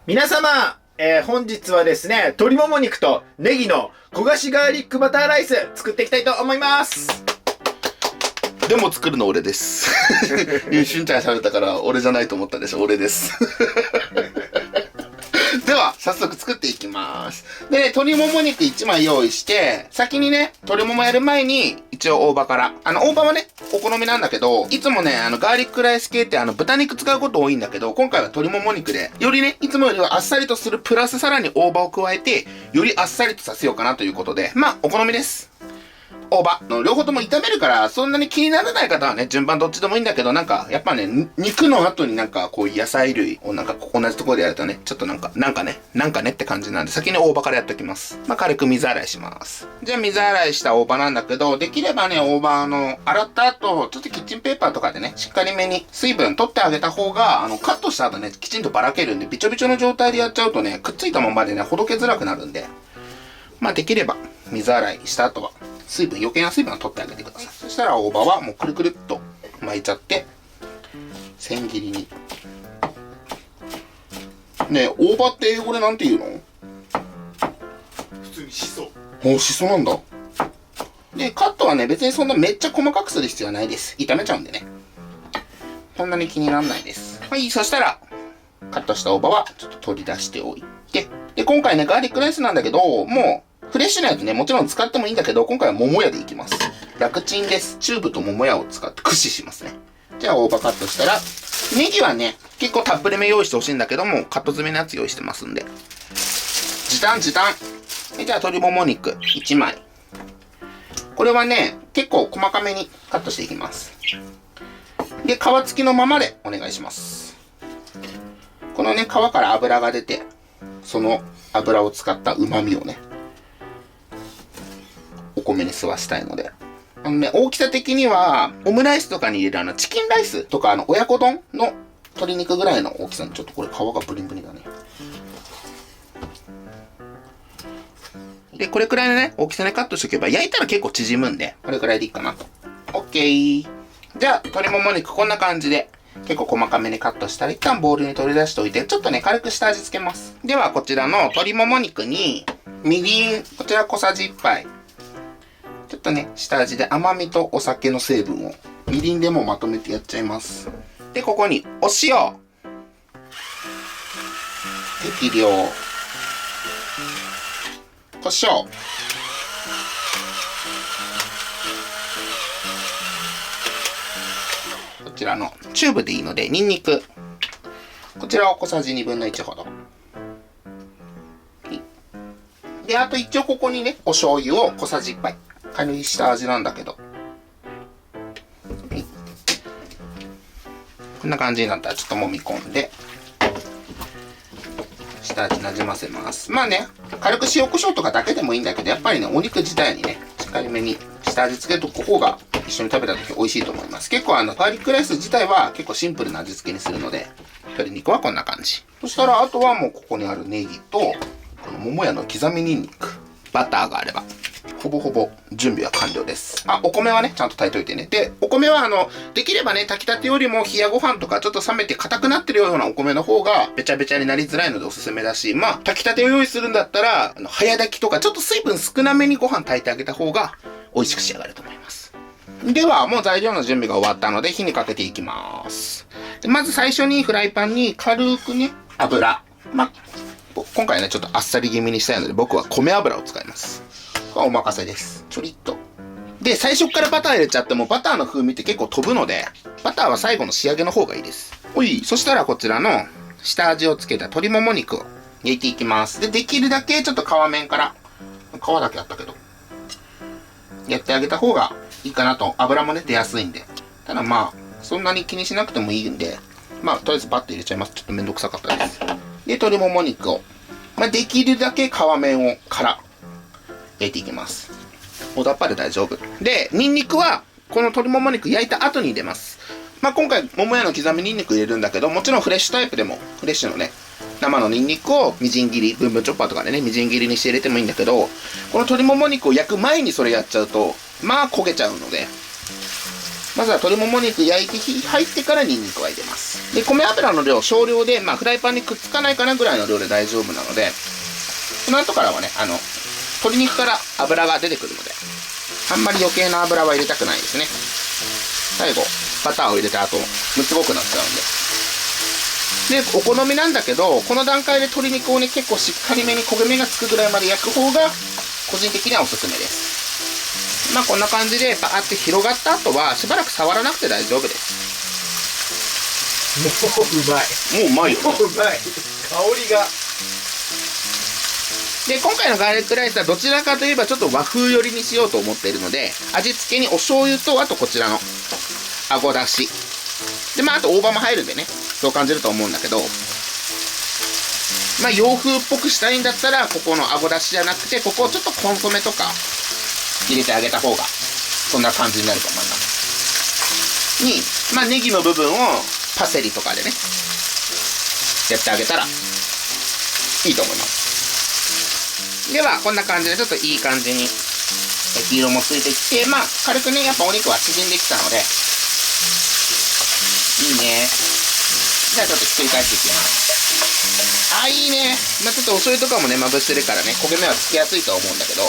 皆様、本日はですね、鶏もも肉とネギの焦がしガーリックバターライス作っていきたいと思います。でも作るの俺です。しゅんちゃん喋ったから俺じゃないと思ったでしょ。俺です。では、早速作っていきます。でね、鶏もも肉1枚用意して、先にね、鶏ももやる前に、一応大葉から。大葉はね、お好みなんだけど、いつもね、ガーリックライス系って豚肉使うこと多いんだけど、今回は鶏もも肉で、よりね、いつもよりはあっさりとするプラスさらに大葉を加えて、よりあっさりとさせようかなということで、まあ、お好みです。大葉の両方とも炒めるから、そんなに気にならない方はね、順番どっちでもいいんだけど、なんか、やっぱね、肉の後になんか、こう野菜類をなんか、同じところでやるとね、ちょっとなんかねって感じなんで、先に大葉からやっておきます。まあ、軽く水洗いします。じゃあ、水洗いした大葉なんだけど、できればね、大葉洗った後、ちょっとキッチンペーパーとかでね、しっかりめに水分取ってあげた方が、カットした後ね、きちんとばらけるんで、びちょびちょの状態でやっちゃうとね、くっついたままでね、ほどけづらくなるんで、まあ、できれば、水洗いした後は、余計な水分を取ってあげてください。そしたら大葉はもうくるくるっと巻いちゃって、千切りに。ねえ、大葉って英語でなんて言うの？普通にしそ。しそなんだ。で、カットはね、別にそんなめっちゃ細かくする必要はないです。炒めちゃうんでね。そんなに気にならないです。はい、そしたら、カットした大葉はちょっと取り出しておいて。で、今回ね、ガーリックライスなんだけど、もう、フレッシュなやつね、もちろん使ってもいいんだけど、今回は桃屋でいきます。楽ちんです。チューブと桃屋を使って駆使しますね。じゃあ大葉カットしたら、ネギはね、結構たっぷりめ用意してほしいんだけども、カット詰めのやつ用意してますんで。時短。じゃあ鶏もも肉1枚。これはね、結構細かめにカットしていきます。で、皮付きのままでお願いします。このね、皮から油が出て、その油を使った旨味をね、お米に吸わしたいので。大きさ的には、オムライスとかに入れるチキンライスとか親子丼の鶏肉ぐらいの大きさに、ちょっとこれ皮がブリンブリンだね。で、これくらいのね、大きさでカットしておけば、焼いたら結構縮むんで、これくらいでいいかなと。オッケー。じゃあ、鶏もも肉こんな感じで、結構細かめにカットしたら、一旦ボウルに取り出しておいて、ちょっとね、軽く下味つけます。では、こちらの鶏もも肉に、みりん、こちら小さじ1杯。ちょっとね、下味で甘みとお酒の成分を、みりんでもまとめてやっちゃいます。で、ここに、お塩。適量。胡椒。こちらの、チューブでいいので、ニンニク。こちらを小さじ1/2ほど。で、あと一応ここにね、お醤油を小さじ1杯。軽い下味なんだけど。こんな感じになったらちょっと揉み込んで、下味なじませます。まあね、軽く塩コショウとかだけでもいいんだけど、やっぱりね、お肉自体にね、しっかりめに下味つけるとく方が一緒に食べた時美味しいと思います。結構ガーリックライス自体は結構シンプルな味付けにするので、鶏肉はこんな感じ。そしたらあとはもうここにあるネギと、この桃屋の刻みニンニク、バターがあれば、ほぼほぼ準備は完了です。お米はね、ちゃんと炊いといてね。で、お米はできればね、炊きたてよりも冷やご飯とかちょっと冷めて硬くなってるようなお米の方が、べちゃべちゃになりづらいのでおすすめだし、まあ、炊きたてを用意するんだったら、早炊きとかちょっと水分少なめにご飯炊いてあげた方が、美味しく仕上がると思います。では、もう材料の準備が終わったので、火にかけていきます。でまず最初にフライパンに軽くね、油。今回ね、ちょっとあっさり気味にしたいので、僕は米油を使います。お任せです。ちょりっと。で、最初からバター入れちゃってもバターの風味って結構飛ぶので、バターは最後の仕上げの方がいいです。そしたらこちらの下味をつけた鶏もも肉を焼いていきます。で、できるだけちょっと皮面から、皮だけあったけど、やってあげた方がいいかなと。油もね、出やすいんで。ただまあ、そんなに気にしなくてもいいんで、まあ、とりあえずバッと入れちゃいます。ちょっとめんどくさかったです。で、鶏もも肉を、できるだけ皮面をから焼いていきます。大雑把で大丈夫。で、ニンニクは、この鶏もも肉焼いた後に入れます。今回、桃屋の刻みニンニク入れるんだけど、もちろんフレッシュタイプでも、フレッシュのね、生のニンニクをみじん切り、ブンブンチョッパーとかでね、みじん切りにして入れてもいいんだけど、この鶏もも肉を焼く前にそれやっちゃうと、まあ焦げちゃうので、まずは鶏もも肉焼いて火入ってからニンニクは入れます。で、米油の量、少量で、フライパンにくっつかないかなぐらいの量で大丈夫なので、その後からはね、鶏肉から油が出てくるので、あんまり余計な油は入れたくないですね。最後、バターを入れた後、むつごくなっちゃうんで。で、お好みなんだけど、この段階で鶏肉をね、結構しっかりめに焦げ目がつくぐらいまで焼く方が、個人的にはおすすめです。こんな感じで、バーって広がった後は、しばらく触らなくて大丈夫です。もううまい。もううまいよ。もううまい。香りが。で、今回のガーリックライスはどちらかといえばちょっと和風寄りにしようと思っているので、味付けにお醤油と、あとこちらの、あごだし。で、あと大葉も入るんでね、そう感じると思うんだけど、洋風っぽくしたいんだったら、ここのあごだしじゃなくて、ここをちょっとコンソメとか入れてあげた方が、そんな感じになると思います。に、ネギの部分をパセリとかでね、やってあげたら、いいと思います。では、こんな感じでちょっといい感じに焼き色もついてきて、軽くね、やっぱお肉は縮んできたので、いいね。じゃあちょっとひっくり返していきます。いいね。ちょっとお醤油とかもね、まぶしてるからね、焦げ目はつきやすいとは思うんだけど、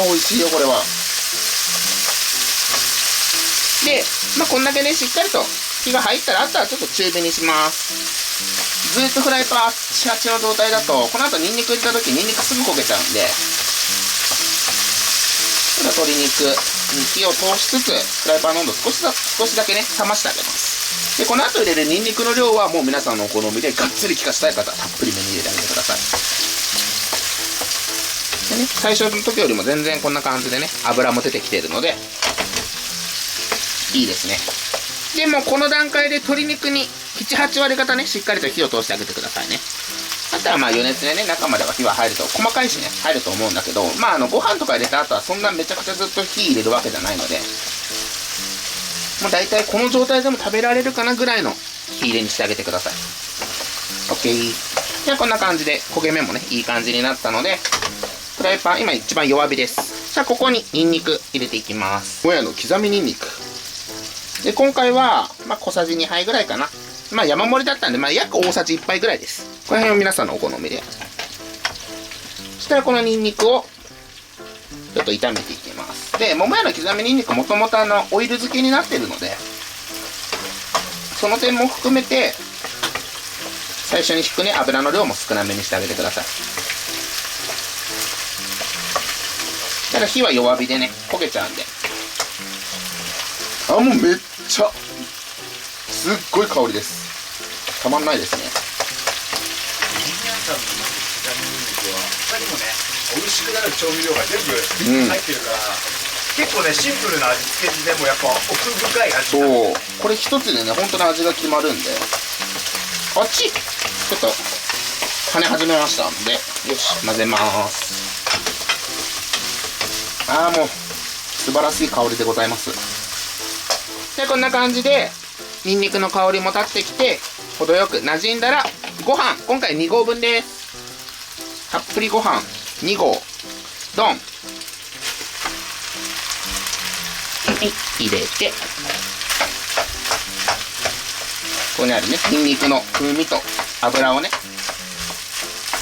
美味しいよ、これは。で、こんだけね、しっかりと火が入ったら、あとはちょっと中火にします。ずーっとフライパンあっちあっちの状態だと、この後ニンニク入れた時ニンニクすぐ焦げちゃうんで、鶏肉に火を通しつつ、フライパンの温度少しだけね、冷ましてあげます。で、この後入れるニンニクの量はもう皆さんのお好みで、がっつり効かしたい方はたっぷりめに入れてあげてください。でね、最初の時よりも全然こんな感じでね、油も出てきているので、いいですね。で、もうこの段階で鶏肉に7、8割方ね、しっかりと火を通してあげてくださいね。あとは余熱でね、中までは火は入ると、細かいしね、入ると思うんだけど、ご飯とか入れた後はそんなめちゃくちゃずっと火入れるわけじゃないので、もう大体この状態でも食べられるかなぐらいの火入れにしてあげてください。OK。じゃあこんな感じで焦げ目もね、いい感じになったので、フライパン、今一番弱火です。じゃあここにニンニク入れていきます。もやの刻みニンニク。で、今回は、小さじ2杯ぐらいかな。山盛りだったんで、約大さじ1杯ぐらいです。この辺を皆さんのお好みで。そしたらこのニンニクを、ちょっと炒めていきます。で、桃屋の刻みニンニクもともとオイル漬けになってるので、その点も含めて、最初に引くね、油の量も少なめにしてあげてください。ただ火は弱火でね、焦げちゃうんで。もうめっちゃ、すっごい香りです。たまんないですね。皆さんの刻みニンニクは他にもね、美味しくなる調味料が全部入ってるから、結構ね、シンプルな味付けでもやっぱ奥深い味になる。そう、これ一つでね、本当の味が決まるんで、あっちちょっと跳ね始めましたんで、よし、混ぜます。もう素晴らしい香りでございます。で、こんな感じでニンニクの香りも立ってきて、程よく馴染んだら、ご飯、今回2合分です。たっぷりご飯2合ドン、入れて、ここにあるね、ニンニクの風味と油をね、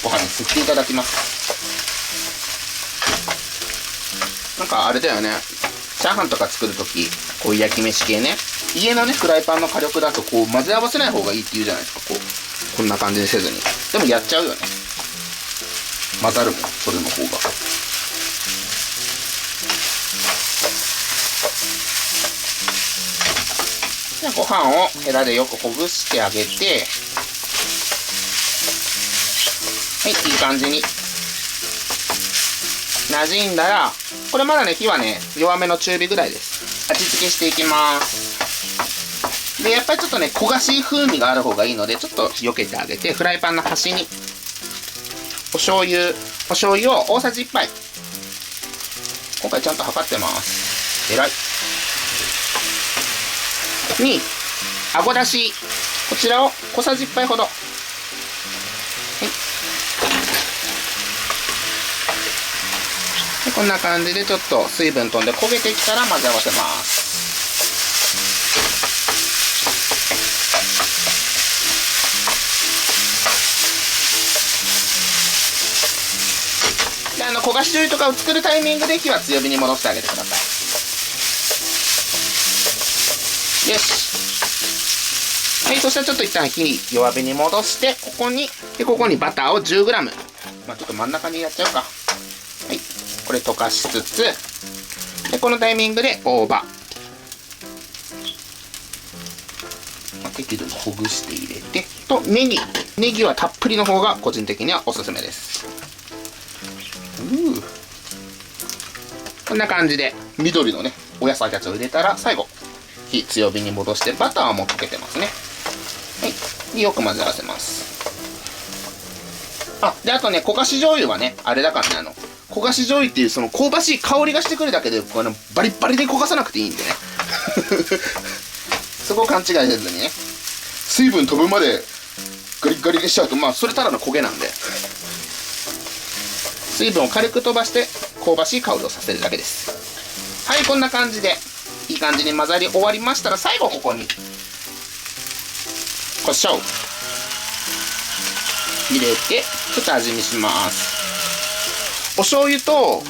ご飯に吸っていただきます。なんかあれだよね、チャーハンとか作るとき、こういう焼き飯系ね、家のね、フライパンの火力だとこう混ぜ合わせない方がいいって言うじゃないですか。こんな感じにせずに。でもやっちゃうよね。混ざるもん、それの方が。じゃあご飯をヘラでよくほぐしてあげて、はい、いい感じに馴染んだら、これまだね、火はね、弱めの中火ぐらいです。味付けしていきます。で、やっぱりちょっとね、焦がしい風味がある方がいいので、ちょっと避けてあげて、フライパンの端に、お醤油を大さじ1杯。今回ちゃんと測ってます。偉い。に、あごだし。こちらを小さじ1杯ほど。はい。で、こんな感じでちょっと水分飛んで焦げてきたら混ぜ合わせます。焦がし醤油とかを作るタイミングで火は強火に戻してあげてください。よし。はい、そしたらちょっと一旦火弱火に戻して、ここにバターを 10g。まあちょっと真ん中にやっちゃうか。はい。これ溶かしつつ、で、このタイミングで大葉。適度にほぐして入れて、と、ネギはたっぷりの方が個人的にはおすすめです。こんな感じで緑のねお野菜たちを入れたら、最後火強火に戻してバターも溶けてますね。はい、でよく混ぜ合わせます。であとね、焦がし醤油はねあれだからね、焦がし醤油っていうその香ばしい香りがしてくるだけで、バリッバリで焦がさなくていいんでねそこを勘違いせずにね、水分飛ぶまでガリッガリにしちゃうと、まあそれただの焦げなんで、水分を軽く飛ばして香ばしい香りをさせるだけです。はい、こんな感じでいい感じに混ざり終わりましたら、最後ここに胡椒入れてちょっと味見します。お醤油と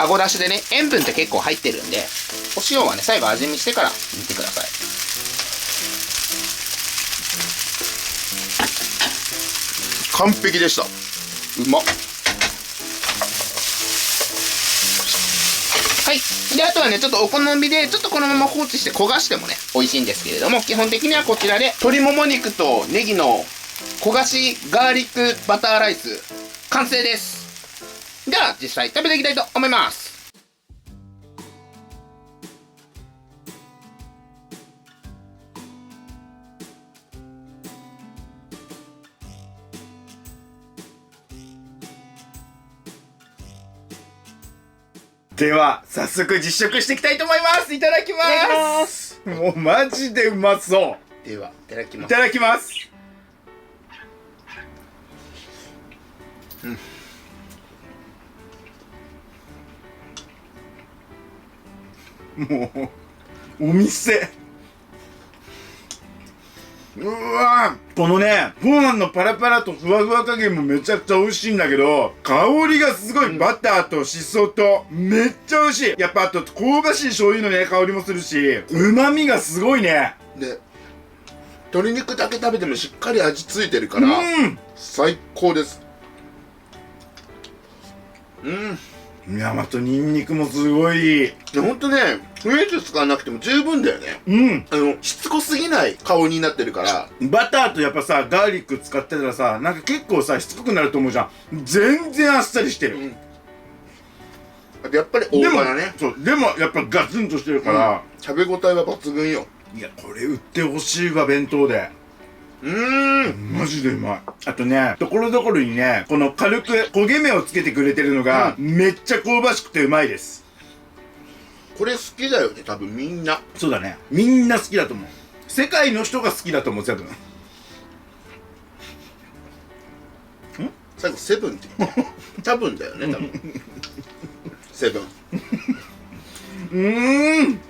あごだしでね、塩分って結構入ってるんで、お塩はね最後味見してから煮てください。完璧でした。うまっ。はい。で、あとはね、ちょっとお好みで、ちょっとこのまま放置して焦がしてもね、美味しいんですけれども、基本的にはこちらで、鶏もも肉とネギの焦がしガーリックバターライス、完成です。では、実際食べていきたいと思います。では早速実食していきたいと思います。いただきます。もうマジでうまそう。では、いただきます。いただきます。もうお店、うわー、このねご飯のパラパラとふわふわ加減もめちゃくちゃ美味しいんだけど、香りがすごい、バターとしそとめっちゃ美味しい。やっぱあと香ばしい醤油のね香りもするし、旨味がすごいね。で、鶏肉だけ食べてもしっかり味付いてるから、最高です。あとニンニクもすごい。ほんとね、フレンチ使わなくても十分だよね。しつこすぎない香りになってるから。バターとやっぱさ、ガーリック使ってたらさ、なんか結構さ、しつこくなると思うじゃん。全然あっさりしてる。やっぱり大葉だね。そう、でもやっぱガツンとしてるから、食べ応えは抜群よ。いや、これ売ってほしいわ、弁当で。マジでうまい。あとね、ところどころにね、この軽く焦げ目をつけてくれてるのが、めっちゃ香ばしくてうまいです。これ好きだよね、多分みんな。そうだね、みんな好きだと思う。世界の人が好きだと思う、多分。最後セブンって言った多分だよね、多分。セブン。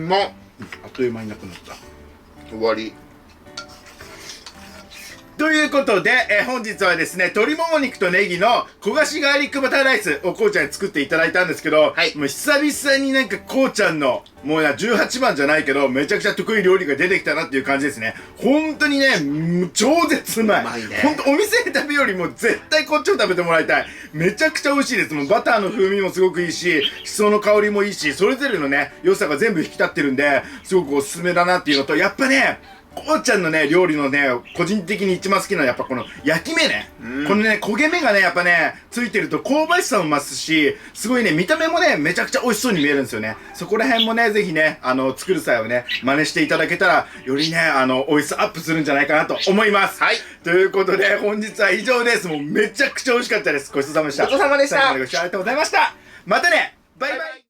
まっ。あっという間になくなった。終わり。ということで、本日はですね、鶏もも肉とネギの焦がしガーリックバターライスをこうちゃんに作っていただいたんですけど、もう久々になんかこうちゃんの、もう18番じゃないけど、めちゃくちゃ得意料理が出てきたなっていう感じですね。本当にね、超絶うまい。うまいね。本当お店で食べるよりも絶対こっちを食べてもらいたい。めちゃくちゃ美味しいです。もうバターの風味もすごくいいし、しその香りもいいし、それぞれのね、良さが全部引き立ってるんで、すごくおすすめだなっていうのと、やっぱね、こうちゃんのね、料理のね、個人的に一番好きなのはやっぱこの焼き目ね。このね、焦げ目がね、やっぱね、ついてると香ばしさも増すし、すごいね、見た目もね、めちゃくちゃ美味しそうに見えるんですよね。そこら辺もね、ぜひね、作る際はね、真似していただけたら、よりね、美味しさアップするんじゃないかなと思います。はい。ということで、本日は以上です。もうめちゃくちゃ美味しかったです。ごちそうさまでした。ごちそうさまでした。最後までご視聴ありがとうございました。またね、バイバイ。